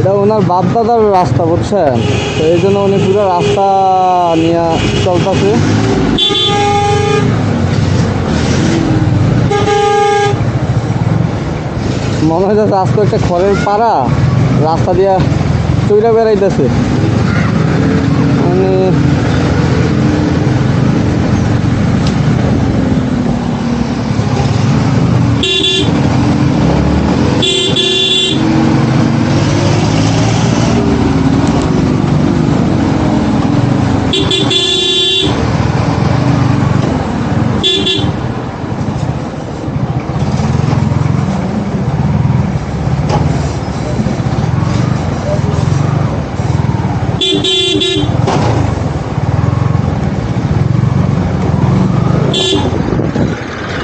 এটা ওনার বাপ দাদার রাস্তা, বুঝছেন? তো এই জন্য উনি পুরো রাস্তা নিয়ে চলতেছে। মনে হইতেছে আজকে একটা খড়ের পাড়া রাস্তা দিয়া চইরা বেড়াইতেছে। মানে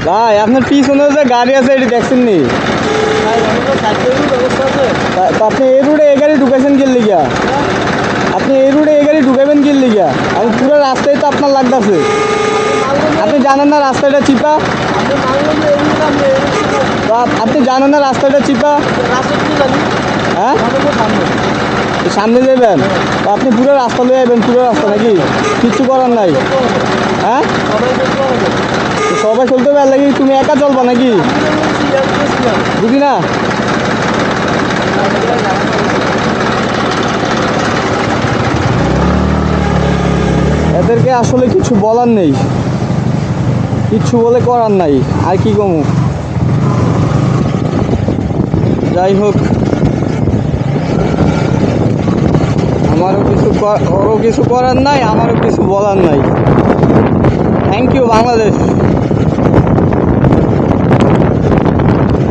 ভাই, আপনার পিছনে যে গাড়ি আছে এটি দেখছেন নি? আপনি এই রুটে এই গাড়ি ঢুকাইছেন কি লিগা? আপনি এই রুটে এই গাড়ি ঢুকাইবেন কি লিগা? আমি পুরো রাস্তায় তো আপনার লাগতেছে। আপনি জানেন না রাস্তাটা চিপা? আপনি জানেন না রাস্তাটা চিপা? হ্যাঁ, সামনে যাবেন? আপনি পুরো রাস্তা লয়ে যাবেন, পুরো রাস্তা নাকি? কিচ্ছু করার নাই। হ্যাঁ, সবাই চলতে পারে নাকি? তুমি একা চলবা নাকি? বুঝি না। এদেরকে আসলে কিছু বলার নেই, কিচ্ছু বলে করার নাই। আর কি কমু? যাই হোক, ওরও কিছু করার নাই, আমারও কিছু বলার নাই। Thank you Bangladesh.